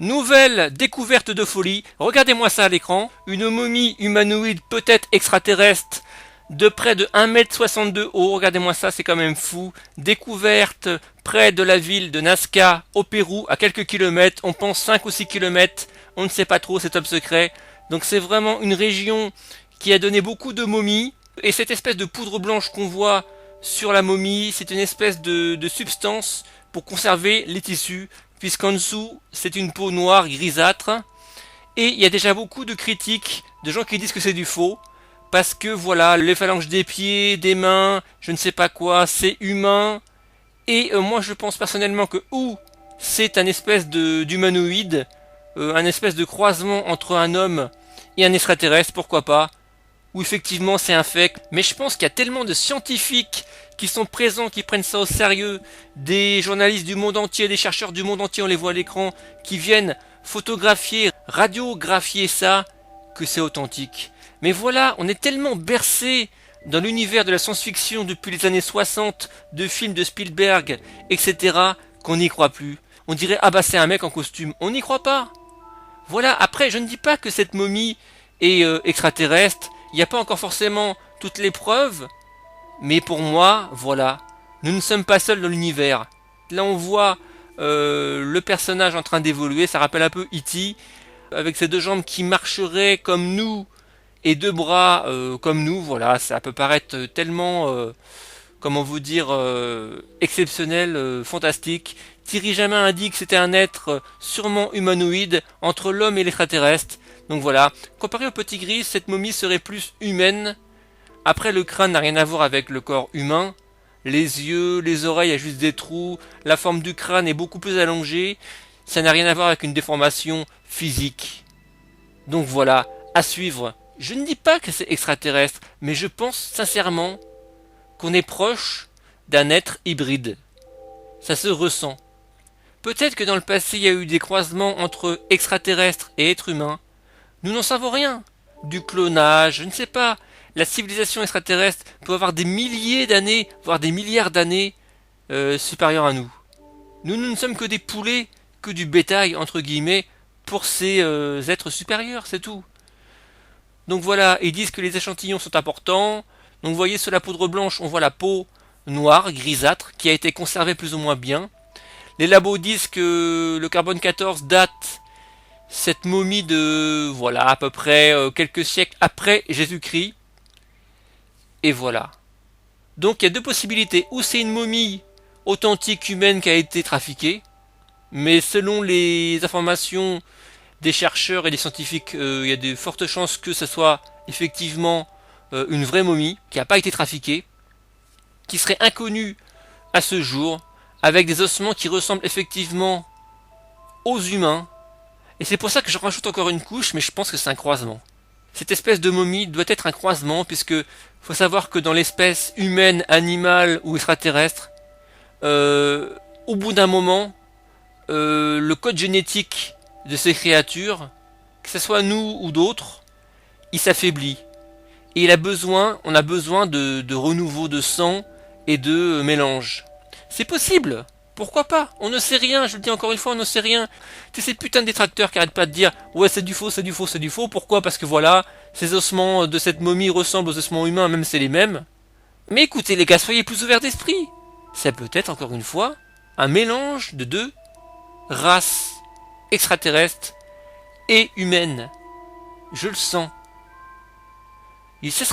Nouvelle découverte de folie, regardez-moi ça à l'écran, une momie humanoïde peut-être extraterrestre de près de 1,62 m haut, regardez-moi ça, c'est quand même fou, découverte près de la ville de Nazca au Pérou, à quelques kilomètres, on pense 5 ou 6 kilomètres, on ne sait pas trop, c'est top secret, donc c'est vraiment une région qui a donné beaucoup de momies, et cette espèce de poudre blanche qu'on voit sur la momie, c'est une espèce de substance pour conserver les tissus, puisqu'en dessous, c'est une peau noire grisâtre. Et il y a déjà beaucoup de critiques, de gens qui disent que c'est du faux, parce que voilà, les phalanges des pieds, des mains, je ne sais pas quoi, c'est humain. Et moi je pense personnellement que ou c'est un espèce d'humanoïde, un espèce de croisement entre un homme et un extraterrestre, pourquoi pas, ou effectivement c'est un fake, mais je pense qu'il y a tellement de scientifiques qui sont présents, qui prennent ça au sérieux, des journalistes du monde entier, des chercheurs du monde entier, on les voit à l'écran, qui viennent photographier, radiographier ça, que c'est authentique. Mais voilà, on est tellement bercé dans l'univers de la science-fiction depuis les années 60, de films de Spielberg, etc., qu'on n'y croit plus. On dirait, ah bah c'est un mec en costume, on n'y croit pas. Voilà, après, je ne dis pas que cette momie est extraterrestre, il n'y a pas encore forcément toutes les preuves, mais pour moi, voilà, nous ne sommes pas seuls dans l'univers. Là, on voit le personnage en train d'évoluer, ça rappelle un peu E.T., avec ses deux jambes qui marcheraient comme nous, et deux bras comme nous, voilà, ça peut paraître tellement, comment vous dire, exceptionnel, fantastique. Thierry Jamin a dit que c'était un être sûrement humanoïde entre l'homme et l'extraterrestre. Donc voilà, comparé au petit gris, cette momie serait plus humaine. Après, le crâne n'a rien à voir avec le corps humain. Les yeux, les oreilles, il y a juste des trous. La forme du crâne est beaucoup plus allongée. Ça n'a rien à voir avec une déformation physique. Donc voilà, à suivre. Je ne dis pas que c'est extraterrestre, mais je pense sincèrement qu'on est proche d'un être hybride. Ça se ressent. Peut-être que dans le passé il y a eu des croisements entre extraterrestres et êtres humains. Nous n'en savons rien. Du clonage, je ne sais pas. La civilisation extraterrestre peut avoir des milliers d'années, voire des milliards d'années supérieures à nous. Nous ne sommes que des poulets, que du bétail, entre guillemets, pour ces êtres supérieurs, c'est tout. Donc voilà, ils disent que les échantillons sont importants. Donc vous voyez, sur la poudre blanche, on voit la peau noire, grisâtre, qui a été conservée plus ou moins bien. Les labos disent que le carbone 14 date cette momie de, voilà, à peu près quelques siècles après Jésus-Christ. Et voilà. Donc il y a deux possibilités. Ou c'est une momie authentique humaine qui a été trafiquée, mais selon les informations des chercheurs et des scientifiques, il y a de fortes chances que ce soit effectivement une vraie momie qui n'a pas été trafiquée, qui serait inconnue à ce jour, avec des ossements qui ressemblent effectivement aux humains. Et c'est pour ça que je rajoute encore une couche, mais je pense que c'est un croisement. Cette espèce de momie doit être un croisement, puisque faut savoir que dans l'espèce humaine, animale ou extraterrestre, au bout d'un moment, le code génétique de ces créatures, que ce soit nous ou d'autres, il s'affaiblit. Et on a besoin de renouveau de sang et de mélange. C'est possible. Pourquoi pas? On ne sait rien, je le dis encore une fois, on ne sait rien. C'est ces putains de détracteurs qui arrêtent pas de dire ouais c'est du faux, c'est du faux, c'est du faux. Pourquoi? Parce que voilà, ces ossements de cette momie ressemblent aux ossements humains, même c'est les mêmes. Mais écoutez les gars, soyez plus ouverts d'esprit. C'est peut-être encore une fois un mélange de deux races extraterrestres et humaines. Je le sens. Et ça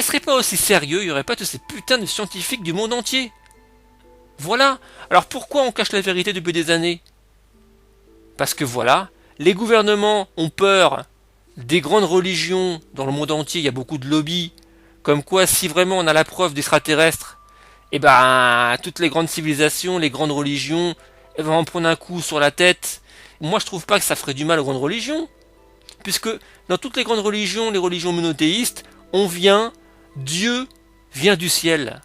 serait pas aussi sérieux, il y aurait pas tous ces putains de scientifiques du monde entier. Voilà. Alors pourquoi on cache la vérité depuis des années? Parce que voilà, les gouvernements ont peur des grandes religions dans le monde entier, il y a beaucoup de lobbies, comme quoi si vraiment on a la preuve d'extraterrestres, eh ben toutes les grandes civilisations, les grandes religions, elles vont en prendre un coup sur la tête. Moi je trouve pas que ça ferait du mal aux grandes religions, puisque dans toutes les grandes religions, les religions monothéistes, Dieu vient du ciel.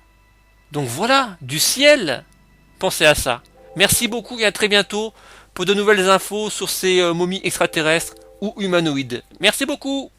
Donc voilà, du ciel. Pensez à ça. Merci beaucoup et à très bientôt pour de nouvelles infos sur ces momies extraterrestres ou humanoïdes. Merci beaucoup.